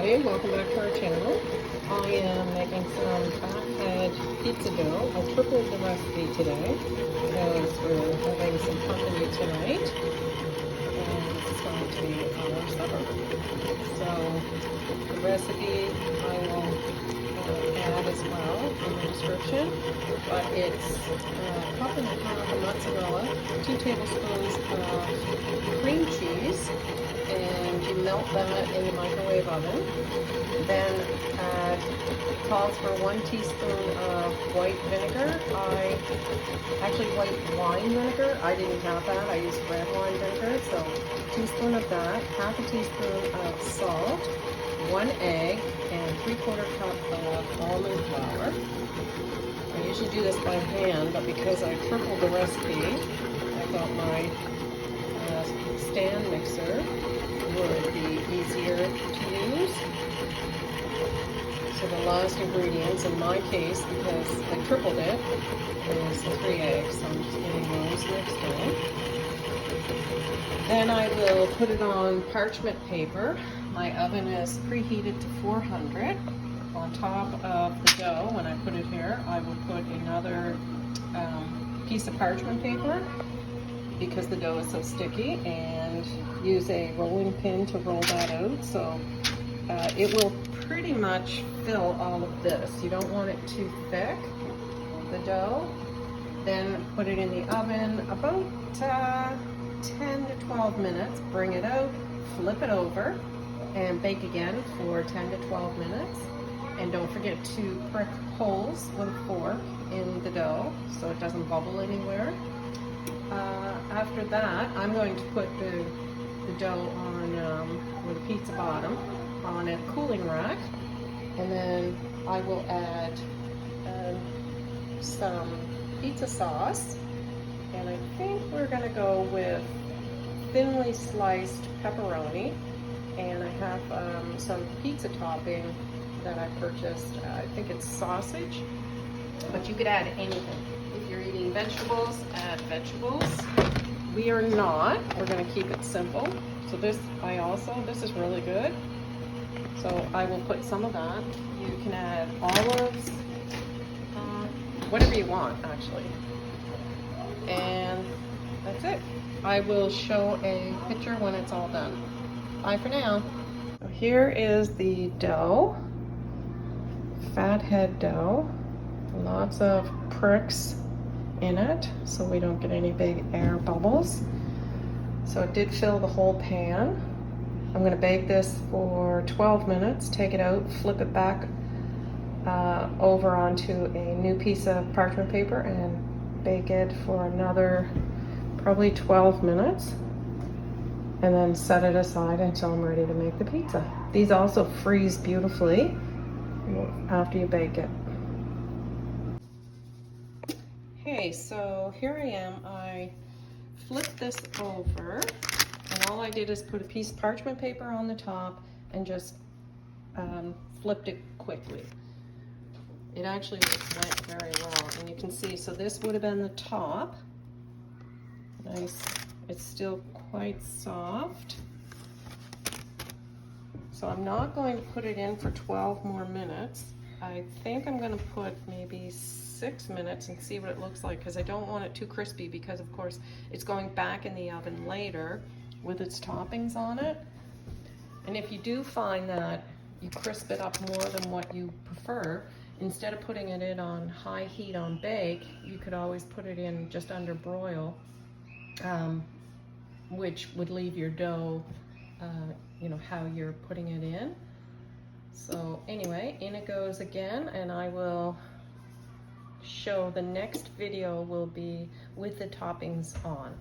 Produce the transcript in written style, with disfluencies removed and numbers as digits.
everybody, welcome back to our channel. I am making some fathead pizza dough. I tripled the recipe today because we're having some company tonight and this is going to be our supper. So the recipe I will add as well in the description, but it's a cup and a half of mozzarella, 2 tablespoons of cream cheese, and you melt that in the microwave oven. Then add, calls for 1 teaspoon of white vinegar. Actually white wine vinegar. I didn't have that. I used red wine vinegar. So a teaspoon of that, half a teaspoon of salt, 1 egg, and 3/4 cup of almond flour. I usually do this by hand, but because I tripled the recipe, I thought my stand mixer would be easier to use. So the last ingredients in my case, because I tripled it, is 3 eggs. So I'm just getting those mixed in. Then I will put it on parchment paper. My oven is preheated to 400. On top of the dough, when I put it here, I will put another piece of parchment paper because the dough is so sticky, and use a rolling pin to roll that out. So it will pretty much fill all of this. You don't want it too thick, the dough. Then put it in the oven about 10 to 12 minutes. Bring it out, flip it over, and bake again for 10 to 12 minutes. And don't forget to prick holes with a fork in the dough so it doesn't bubble anywhere. After that, I'm going to put the dough on, with a pizza bottom, on a cooling rack. And then I will add some pizza sauce. And I think we're going to go with thinly sliced pepperoni. And I have some pizza topping that I purchased. I think it's sausage, but you could add anything. If you're eating vegetables, add vegetables. We are not. We're going to keep it simple. So this is really good. So I will put some of that. You can add olives, whatever you want actually. And that's it. I will show a picture when it's all done. Bye for now. So here is the dough. Fathead dough. Lots of pricks in it so we don't get any big air bubbles. So it did fill the whole pan. I'm going to bake this for 12 minutes, take it out, flip it back over onto a new piece of parchment paper and bake it for another probably 12 minutes, and then set it aside until I'm ready to make the pizza. These also freeze beautifully after you bake it. Okay, so here I am. I flipped this over, and all I did is put a piece of parchment paper on the top and just flipped it quickly. It actually went very well, and you can see, so this would have been the top. Nice, it's still quite soft. So I'm not going to put it in for 12 more minutes. I think I'm going to put maybe 6 minutes and see what it looks like, because I don't want it too crispy, because of course it's going back in the oven later with its toppings on it. And if you do find that you crisp it up more than what you prefer, instead of putting it in on high heat on bake, you could always put it in just under broil, which would leave your dough, you know, how you're putting it in. So anyway, in it goes again, and I will show the next video will be with the toppings on.